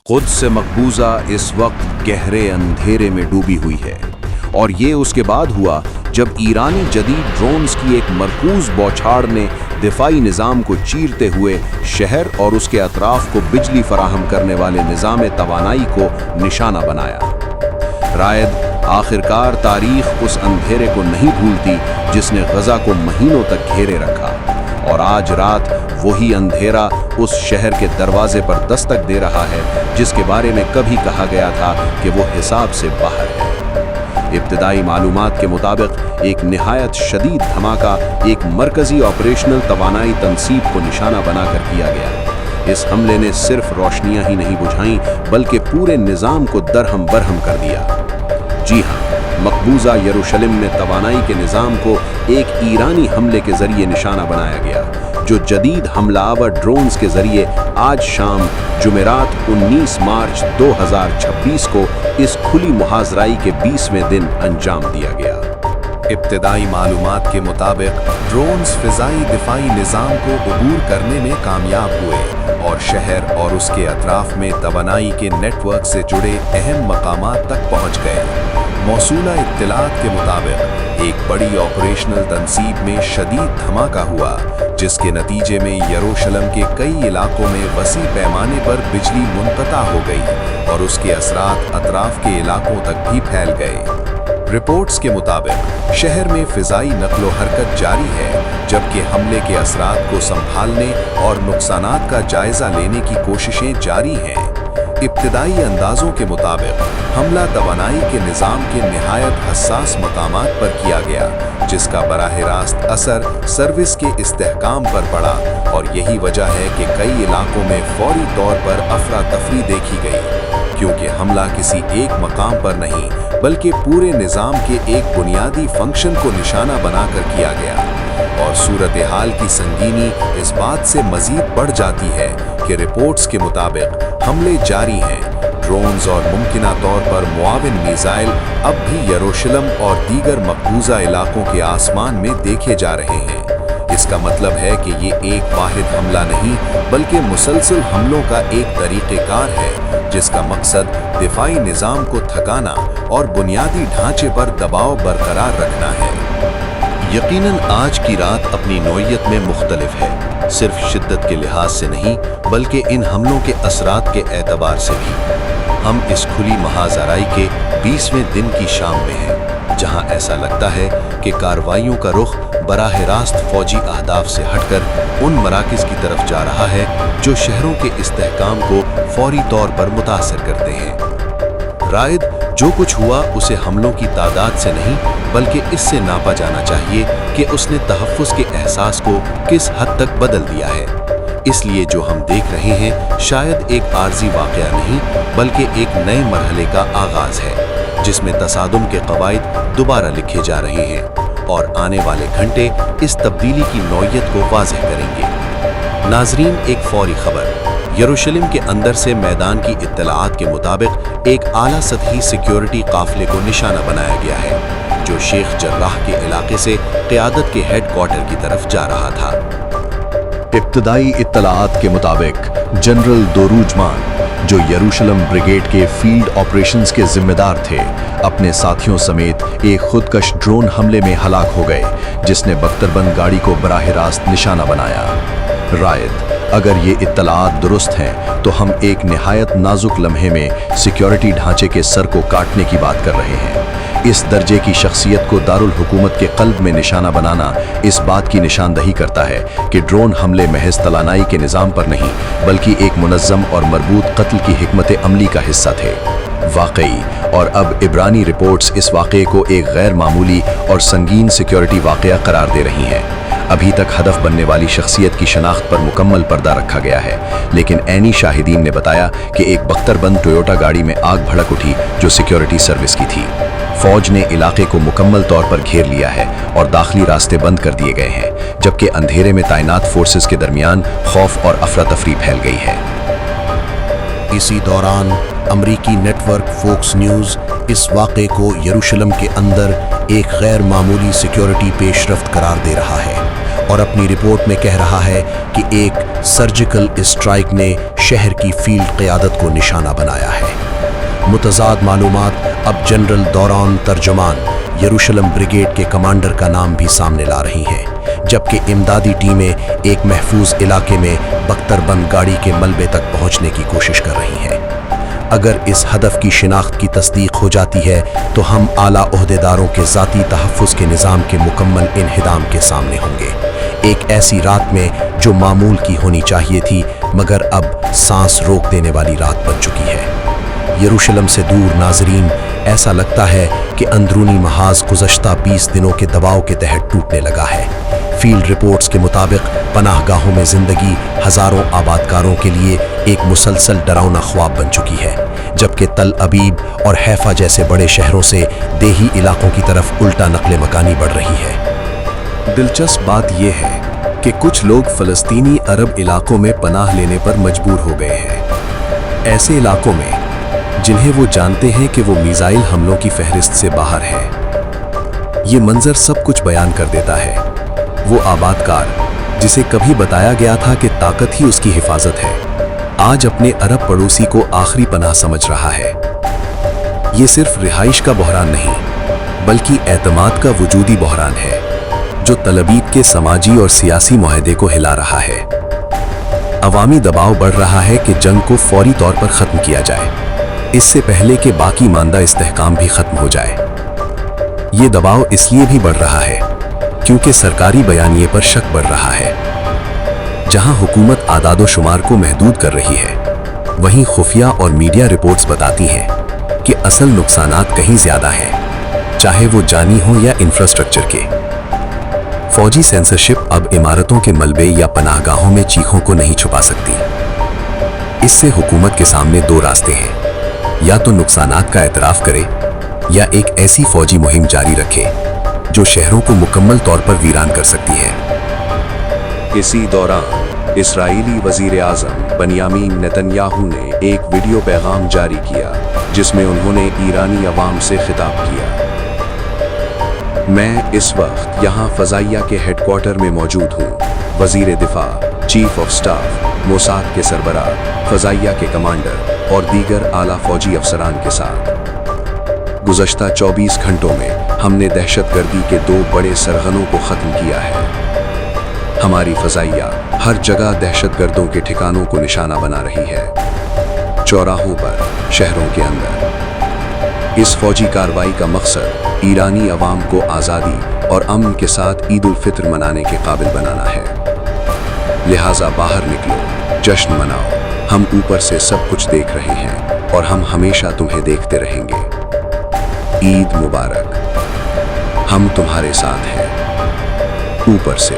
Quds मकबूजा इस वक्त गहरे अंधेरे में डूबी हुई है और ये उसके बाद हुआ जब ईरानी जदीद ड्रोन्स की एक मरकूज बौछार ने दिफाई निज़ाम को चीरते हुए शहर और उसके अतराफ को बिजली फराहम करने वाले निज़ाम तवानाई को निशाना बनाया। रायद, आखिरकार तारीख उस अंधेरे को नहीं भूलती जिसने गजा को महीनों तक घेरे रखा, और आज रात वही अंधेरा उस शहर के दरवाजे पर दस्तक दे रहा है जिसके बारे में कभी कहा गया था कि वो हिसाब से बाहर है। इब्तिदाई मालूमात के मुताबिक एक निहायत शदीद धमाका एक मरकजी ऑपरेशनल तवानाई तंसीब को निशाना बनाकर किया गया। इस हमले ने सिर्फ रोशनियां ही नहीं बुझाईं बल्कि पूरे निज़ाम को दरहम बरहम कर दिया। जी हाँ, मकबूजा यरूशलेम में तवानाई के निज़ाम को एक ईरानी हमले के जरिए निशाना बनाया गया, जो जदीद हमलावर ड्रोन्स के जरिए आज शाम जुमेरात 19 मार्च 2026 को इस खुली मुहाजराई के 20वें दिन अंजाम दिया गया। इब्तिदाई मालूमात के मुताबिक ड्रोन्स फिजाई दिफाई निज़ाम को अबूर करने में कामयाब हुए और शहर और उसके अतराफ में तवानाई के नेटवर्क से जुड़े अहम मकामात तक पहुँच गए। मौसूला इत्तलात के मुताबिक एक बड़ी ऑपरेशनल तंसीब में शदीद धमाका हुआ, जिसके नतीजे में यरूशलेम के कई इलाकों में वसी पैमाने पर बिजली मुनक़ता हो गई और उसके असरात अतराफ के इलाकों तक भी फैल गए। रिपोर्ट्स के मुताबिक शहर में फिजाई नक़्लो हरकत जारी है, जबकि हमले के असरात को संभालने और नुकसानात का जायजा लेने की कोशिशें जारी हैं। इब्तिदाई अंदाजों के मुताबिक हमला तवानाई के निज़ाम के निहायत हसास मकामात पर किया गया, जिसका बराह रास्त असर सर्विस के इस्तेहकाम पर पड़ा, और यही वजह है कि कई इलाकों में फौरी तौर पर अफरा तफरी देखी गई, क्योंकि हमला किसी एक मकाम पर नहीं बल्कि पूरे निज़ाम के एक बुनियादी फंक्शन को निशाना बनाकर किया गया। और सूरत हाल की संगीनी इस बात से मजीद बढ़ जाती है कि रिपोर्ट्स के मुताबिक हमले जारी हैं। ड्रोन्स और मुमकिना तौर पर मुआविन मिसाइल अब भी यरूशलेम और दीगर मकबूजा इलाकों के आसमान में देखे जा रहे हैं। इसका मतलब है कि ये एक वाहिद हमला नहीं बल्कि मुसलसल हमलों का एक तरीक़ेकार है, जिसका मकसद दिफाई निज़ाम को थकाना और बुनियादी ढांचे पर दबाव बरकरार रखना है। यकीनन आज की रात अपनी नौइयत में मुख्तलिफ है, सिर्फ शिद्दत के लिहाज से नहीं बल्कि इन हमलों के असरात के एतबार से भी। हम इस खुली महाजराई के 20वें दिन की शाम में हैं, जहां ऐसा लगता है कि कार्रवाइयों का रुख बराह रास्त फौजी अहदाफ से हटकर उन मराकिज़ की तरफ जा रहा है जो शहरों के इस्तेहकाम को फौरी तौर पर मुतासर करते हैं। रायद, जो कुछ हुआ उसे हमलों की तादाद से नहीं बल्कि इससे नापा जाना चाहिए कि उसने तहफ़्फ़ुज़ के एहसास को किस हद तक बदल दिया है। इसलिए जो हम देख रहे हैं शायद एक आर्जी वाक़या नहीं बल्कि एक नए मरहले का आगाज़ है, जिसमें तसादुम के क़वाइद दोबारा लिखे जा रहे हैं, और आने वाले घंटे इस तब्दीली की नौइयत को वाज़ेह करेंगे। नाज़रीन, एक फ़ौरी ख़बर। यरूशलेम के अंदर से मैदान की इत्तलाआत के मुताबिक एक आला सतही सिक्योरिटी काफ़िले को निशाना बनाया गया है, जो शेख जर्राह के इलाके से क़यादत के हेडक्वार्टर की तरफ जा रहा था। इब्तदाई इत्तलाआत के मुताबिक जनरल दोरूजमान, जो यरूशलेम ब्रिगेड के फील्ड ऑपरेशंस के जिम्मेदार थे, अपने साथियों समेत एक खुदकश ड्रोन हमले में हलाक हो गए, जिसने बख्तरबंद गाड़ी को बराह रास्त निशाना बनाया। रायद, अगर ये इत्तलाआत दुरुस्त हैं तो हम एक निहायत नाजुक लम्हे में सिक्योरिटी ढांचे के सर को काटने की बात कर रहे हैं। इस दर्जे की शख्सियत को दारुल हुकूमत के क़ल्ब में निशाना बनाना इस बात की निशानदही करता है कि ड्रोन हमले महज तवानाई के निज़ाम पर नहीं बल्कि एक मुनज़्ज़म और मरबूत कत्ल की हिकमत अमली का हिस्सा थे। वाकई, और अब इब्रानी रिपोर्ट्स इस वाक़े को एक गैर मामूली और संगीन सिक्योरिटी वाक़या करार दे रही हैं। अभी तक हदफ बनने वाली शख्सियत की शनाख्त पर मुकम्मल पर्दा रखा गया है, लेकिन ऐनी शाहिदीन ने बताया कि एक बख्तरबंद टोयोटा गाड़ी में आग भड़क उठी जो सिक्योरिटी सर्विस की थी। फौज ने इलाके को मुकम्मल तौर पर घेर लिया है और दाखिली रास्ते बंद कर दिए गए हैं, जबकि अंधेरे में तैनात फोर्सेस के दरमियान खौफ और अफरा तफरी फैल गई है। इसी दौरान अमरीकी नेटवर्क फोक्स न्यूज़ इस वाक़े को यरूशलेम के अंदर एक गैर मामूली सिक्योरिटी पेशरफ्त करार दे रहा है और अपनी रिपोर्ट में कह रहा है कि एक सर्जिकल स्ट्राइक ने शहर की फील्ड क़यादत को निशाना बनाया है। मुतज़ाद मालूमात अब जनरल दौरान तर्जुमान यरूशलम ब्रिगेड के कमांडर का नाम भी सामने ला रही हैं, जबकि इमदादी टीमें एक महफूज इलाके में बख्तरबंद गाड़ी के मलबे तक पहुंचने की कोशिश कर रही हैं। अगर इस हदफ की शिनाख्त की तस्दीक हो जाती है तो हम आला ओहदेदारों के ज़ाती तहफ़्फ़ुज़ के निज़ाम के मुकम्मल इन्हिदाम के सामने होंगे। एक ऐसी रात में जो मामूल की होनी चाहिए थी मगर अब सांस रोक देने वाली रात बन चुकी है। यरूशलम से दूर नाजरीन, ऐसा लगता है कि अंदरूनी महाज गुज़श्ता 20 दिनों के दबाव के तहत टूटने लगा है। फील्ड रिपोर्ट्स के मुताबिक पनाहगाहों में ज़िंदगी हज़ारों आबादकारों के लिए एक मुसलसल डरावना ख्वाब बन चुकी है, जबकि तल अबीब और हैफा जैसे बड़े शहरों से देही इलाकों की तरफ उल्टा नकले मकानी बढ़ रही है। दिलचस्प बात यह है कि कुछ लोग फ़लस्तीनी अरब इलाकों में पनाह लेने पर मजबूर हो गए हैं। ऐसे इलाकों में जिन्हें वो जानते हैं कि वो मिसाइल हमलों की फहरिस्त से बाहर है। ये मंजर सब कुछ बयान कर देता है। वो आबादकार जिसे कभी बताया गया था कि ताकत ही उसकी हिफाजत है, आज अपने अरब पड़ोसी को आखिरी पनाह समझ रहा है। ये सिर्फ रिहाइश का बहरान नहीं बल्कि एतमाद का वजूदी बहरान है जो तलबीब के समाजी और सियासी मुआहदे को हिला रहा है। अवामी दबाव बढ़ रहा है कि जंग को फौरी तौर पर ख़त्म किया जाए, इससे पहले कि बाकी मानदा इस्तेहकाम भी ख़त्म हो जाए। ये दबाव इसलिए भी बढ़ रहा है क्योंकि सरकारी बयानिए पर शक बढ़ रहा है। जहां हुकूमत आदादो शुमार को महदूद कर रही है, वहीं खुफिया और मीडिया रिपोर्ट्स बताती हैं कि असल नुकसानात कहीं ज़्यादा हैं, चाहे वो जानी हो या इंफ्रास्ट्रक्चर के। फौजी सेंसरशिप अब इमारतों के मलबे या पनाहगाहों में चीखों को नहीं छुपा सकती। इससे हुकूमत के सामने दो रास्ते हैं, या तो नुकसानात का एतराफ़ करे या एक ऐसी फौजी मुहिम जारी रखे जो शहरों को मुकम्मल तौर पर वीरान कर सकती है। इसी दौरान इस्राईली वज़ीर आज़म बनियामीन नेतन्याहू ने एक वीडियो पैगाम जारी किया जिसमें उन्होंने ईरानी अवाम से खिताब किया। मैं इस वक्त यहाँ फ़ज़ाइया के हेडक्वार्टर में मौजूद हूँ। वज़ीर दिफा, चीफ ऑफ स्टाफ, मोसाद के सरबराह, फ़ज़ाइया के कमांडर और दीगर आला फौजी अफसरान के साथ गुज़श्ता 24 घंटों में हमने दहशतगर्दी के 2 बड़े सरगनों को ख़त्म किया है। हमारी फ़ज़ाइया हर जगह दहशतगर्दों के ठिकानों को निशाना बना रही है, चौराहों पर, शहरों के अंदर। इस फौजी कार्रवाई का मकसद ईरानी अवाम को आज़ादी और अमन के साथ ईद उल फित्र मनाने के काबिल बनाना है। लिहाजा बाहर निकलो, जश्न मनाओ। हम ऊपर से सब कुछ देख रहे हैं और हम हमेशा तुम्हें देखते रहेंगे। ईद मुबारक। हम तुम्हारे साथ हैं, ऊपर से।